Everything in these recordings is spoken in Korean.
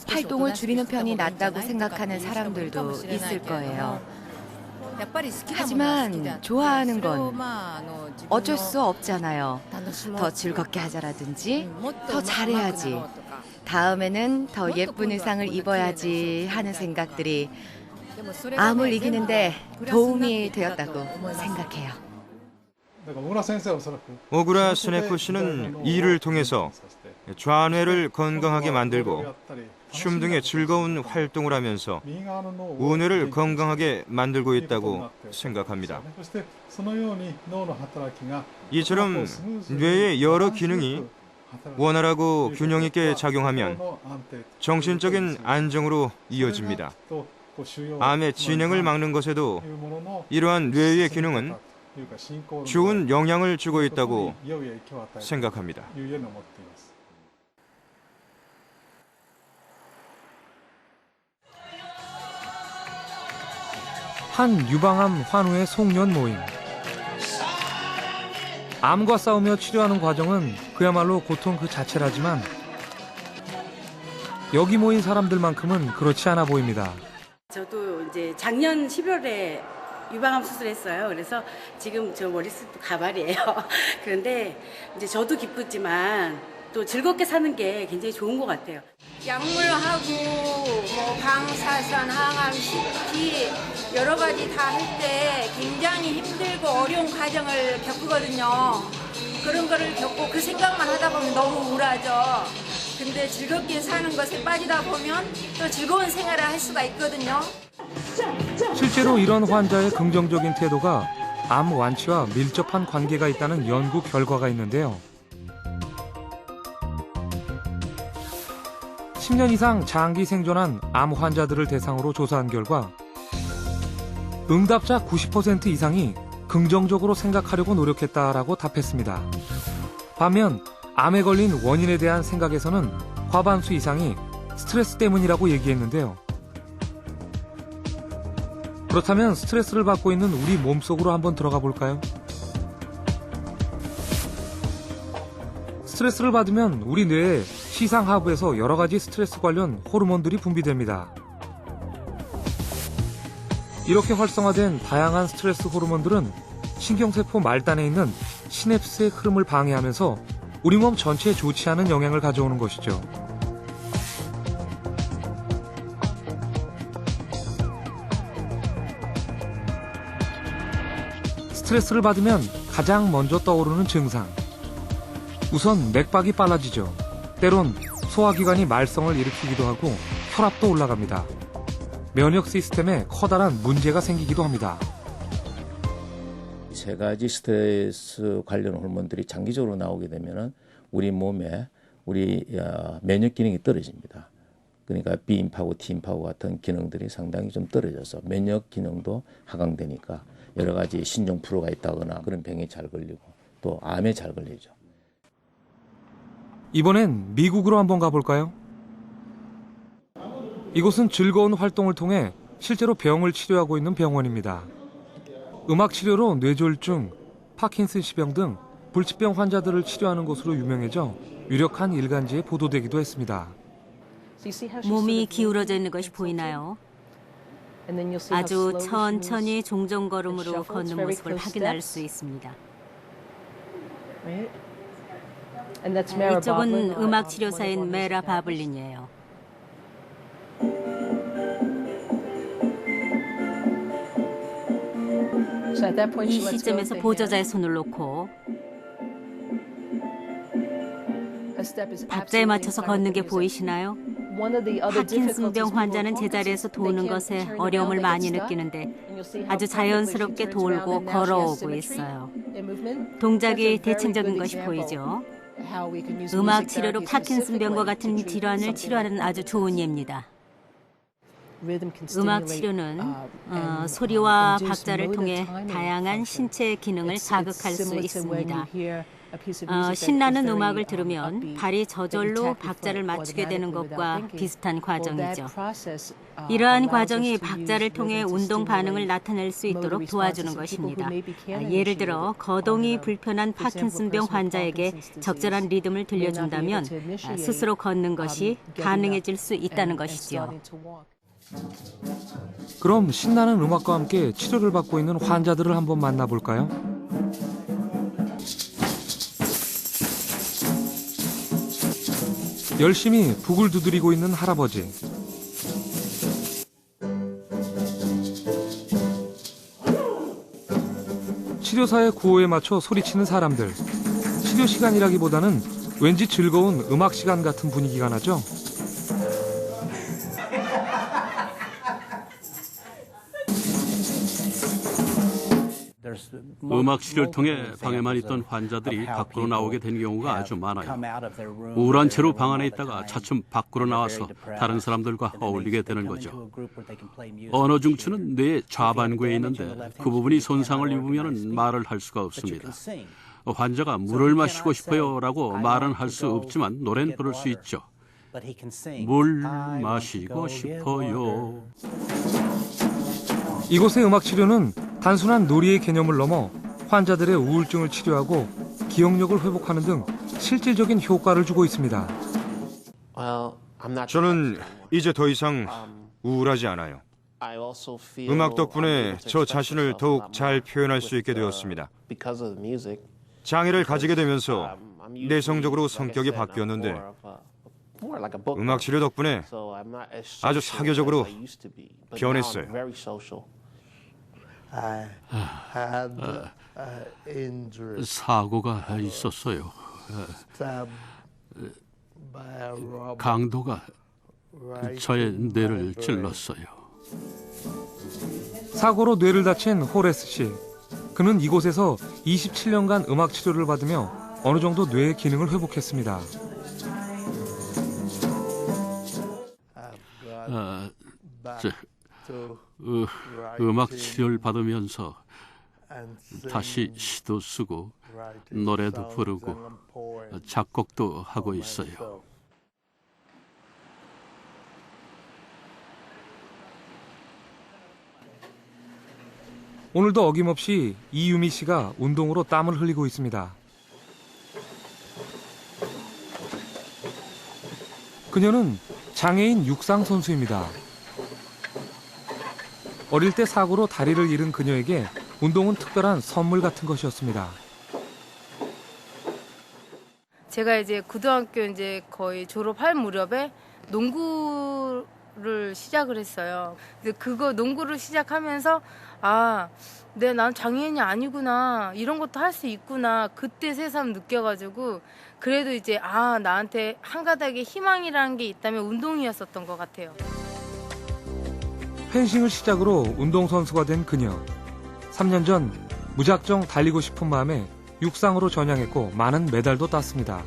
활동을 줄이는 편이 낫다고 생각하는 사람들도 있을 거예요. 하지만 좋아하는 건 어쩔 수 없잖아요. 더 즐겁게 하자라든지 더 잘해야지, 다음에는 더 예쁜 의상을 입어야지 하는 생각들이 암을 이기는데 도움이 되었다고 생각해요. 오구라 스네코 씨는 일을 통해서 좌뇌를 건강하게 만들고 춤 등의 즐거운 활동을 하면서 우뇌를 건강하게 만들고 있다고 생각합니다. 이처럼 뇌의 여러 기능이 원활하고 균형 있게 작용하면 정신적인 안정으로 이어집니다. 암의 진행을 막는 것에도 이러한 뇌의 기능은 좋은 영향을 주고 있다고 생각합니다. 한 유방암 환우의 송년 모임. 암과 싸우며 치료하는 과정은 그야말로 고통 그 자체라지만 여기 모인 사람들만큼은 그렇지 않아 보입니다. 저도 이제 작년 11월에 유방암 수술했어요. 그래서 지금 저 머리숱도 가발이에요. 그런데 이제 저도 기쁘지만 또 즐겁게 사는 게 굉장히 좋은 것 같아요. 약물하고 뭐 방사선, 항암, CT 여러 가지 다 할 때 굉장히 힘들고 어려운 과정을 겪거든요. 그런 거를 겪고 그 생각만 하다 보면 너무 우울하죠. 근데 즐겁게 사는 것에 빠지다 보면 또 즐거운 생활을 할 수가 있거든요. 실제로 이런 환자의 긍정적인 태도가 암 완치와 밀접한 관계가 있다는 연구 결과가 있는데요. 10년 이상 장기 생존한 암 환자들을 대상으로 조사한 결과 응답자 90% 이상이 긍정적으로 생각하려고 노력했다라고 답했습니다. 반면 암에 걸린 원인에 대한 생각에서는 과반수 이상이 스트레스 때문이라고 얘기했는데요. 그렇다면 스트레스를 받고 있는 우리 몸속으로 한번 들어가 볼까요? 스트레스를 받으면 우리 뇌에 시상하부에서 여러 가지 스트레스 관련 호르몬들이 분비됩니다. 이렇게 활성화된 다양한 스트레스 호르몬들은 신경세포 말단에 있는 시냅스의 흐름을 방해하면서 우리 몸 전체에 좋지 않은 영향을 가져오는 것이죠. 스트레스를 받으면 가장 먼저 떠오르는 증상. 우선 맥박이 빨라지죠. 때론 소화기관이 말썽을 일으키기도 하고 혈압도 올라갑니다. 면역 시스템에 커다란 문제가 생기기도 합니다. 세 가지 스트레스 관련 호르몬들이 장기적으로 나오게 되면 우리 몸에 우리 면역 기능이 떨어집니다. 그러니까 B임파고 T임파고 같은 기능들이 상당히 좀 떨어져서 면역 기능도 하강되니까 여러 가지 신종 불호가 있다거나 그런 병에 잘 걸리고 또 암에 잘 걸리죠. 이번엔 미국으로 한번 가볼까요? 이곳은 즐거운 활동을 통해 실제로 병을 치료하고 있는 병원입니다. 음악 치료로 뇌졸중, 파킨슨씨병 등 불치병 환자들을 치료하는 곳으로 유명해져 유력한 일간지에 보도되기도 했습니다. 몸이 기울어져 있는 것이 보이나요? 아주 천천히 종종걸음으로 걷는 모습을 확인할 수 있습니다. 이쪽은 음악 치료사인 메라 바블린이에요. 이 시점에서 보조자의 손을 놓고 박자에 맞춰서 걷는 게 보이시나요? 파킨슨병 환자는 제자리에서 도는 것에 어려움을 많이 느끼는데 아주 자연스럽게 돌고 걸어오고 있어요. 동작이 대칭적인 것이 보이죠? 음악 치료로 파킨슨병과 같은 질환을 치료하는 아주 좋은 예입니다. 음악 치료는 소리와 박자를 통해 다양한 신체 기능을 자극할 수 있습니다. 신나는 음악을 들으면 발이 저절로 박자를 맞추게 되는 것과 비슷한 과정이죠. 이러한 과정이 박자를 통해 운동 반응을 나타낼 수 있도록 도와주는 것입니다. 예를 들어 거동이 불편한 파킨슨병 환자에게 적절한 리듬을 들려준다면 스스로 걷는 것이 가능해질 수 있다는 것이죠. 그럼 신나는 음악과 함께 치료를 받고 있는 환자들을 한번 만나볼까요? 열심히 북을 두드리고 있는 할아버지. 치료사의 구호에 맞춰 소리치는 사람들. 치료 시간이라기보다는 왠지 즐거운 음악 시간 같은 분위기가 나죠. 음악 치료를 통해 방에만 있던 환자들이 밖으로 나오게 된 경우가 아주 많아요. 우울한 채로 방 안에 있다가 차츰 밖으로 나와서 다른 사람들과 어울리게 되는 거죠. 언어 중추는 뇌의 좌반구에 있는데 그 부분이 손상을 입으면 말을 할 수가 없습니다. 환자가 물을 마시고 싶어요라고 말은 할 수 없지만 노래는 부를 수 있죠. 물 마시고 싶어요. 이곳의 음악 치료는 단순한 놀이의 개념을 넘어 환자들의 우울증을 치료하고 기억력을 회복하는 등 실질적인 효과를 주고 있습니다. 저는 이제 더 이상 우울하지 않아요. 음악 덕분에 저 자신을 더욱 잘 표현할 수 있게 되었습니다. 장애를 가지게 되면서 내성적으로 성격이 바뀌었는데 음악 치료 덕분에 아주 사교적으로 변했어요. 사고가 있었어요. 강도가 저의 뇌를 찔렀어요. 사고로 뇌를 다친 호레스 씨. 그는 이곳에서 27년간 음악 치료를 받으며 어느 정도 뇌의 기능을 회복했습니다. 음악 치료를 받으면서 다시 시도 쓰고 노래도 부르고 작곡도 하고 있어요. 오늘도 어김없이 이유미 씨가 운동으로 땀을 흘리고 있습니다. 그녀는 장애인 육상 선수입니다. 어릴 때 사고로 다리를 잃은 그녀에게 운동은 특별한 선물 같은 것이었습니다. 제가 이제 고등학교 이제 거의 졸업할 무렵에 농구를 시작을 했어요. 근데 그거 농구를 시작하면서 난 장애인이 아니구나, 이런 것도 할 수 있구나, 그때 새삼 느껴가지고 그래도 이제 나한테 한 가닥의 희망이라는 게 있다면 운동이었었던 것 같아요. 펜싱을 시작으로 운동선수가 된 그녀. 3년 전 무작정 달리고 싶은 마음에 육상으로 전향했고 많은 메달도 땄습니다.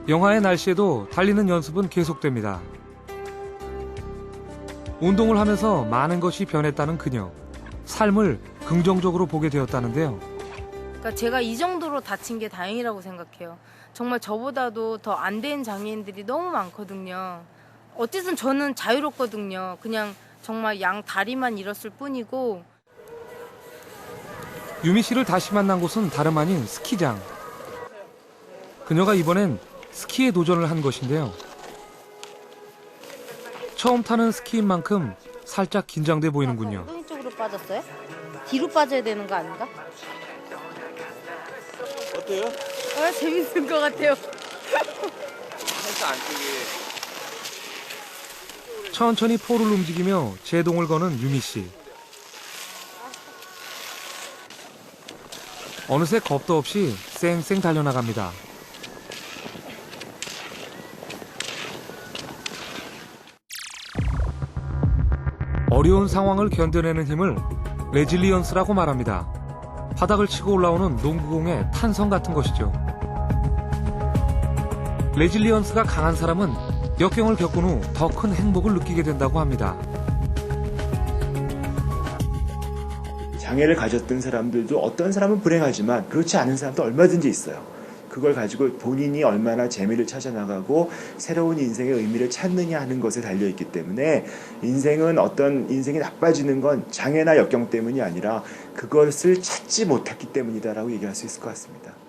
영하의 날씨에도 달리는 연습은 계속됩니다. 운동을 하면서 많은 것이 변했다는 그녀. 삶을 긍정적으로 보게 되었다는데요. 그러니까 제가 이 정도로 다친 게 다행이라고 생각해요. 정말 저보다도 더 안 된 장애인들이 너무 많거든요. 어쨌든 저는 자유롭거든요. 그냥 정말 양 다리만 잃었을 뿐이고. 유미 씨를 다시 만난 곳은 다름 아닌 스키장. 그녀가 이번엔 스키에 도전을 한 것인데요. 처음 타는 스키인 만큼 살짝 긴장돼 보이는군요. 엉덩이 쪽으로 빠졌어요? 뒤로 빠져야 되는 거 아닌가? 어때요? 재밌을 것 같아요. 살짝 안쪽에. 천천히 포를 움직이며 제동을 거는 유미 씨. 어느새 겁도 없이 쌩쌩 달려나갑니다. 어려운 상황을 견뎌내는 힘을 레질리언스라고 말합니다. 바닥을 치고 올라오는 농구공의 탄성 같은 것이죠. 레질리언스가 강한 사람은 역경을 겪은 후 더 큰 행복을 느끼게 된다고 합니다. 장애를 가졌던 사람들도 어떤 사람은 불행하지만 그렇지 않은 사람도 얼마든지 있어요. 그걸 가지고 본인이 얼마나 재미를 찾아나가고 새로운 인생의 의미를 찾느냐 하는 것에 달려있기 때문에 인생은 어떤 인생이 나빠지는 건 장애나 역경 때문이 아니라 그것을 찾지 못했기 때문이다라고 얘기할 수 있을 것 같습니다.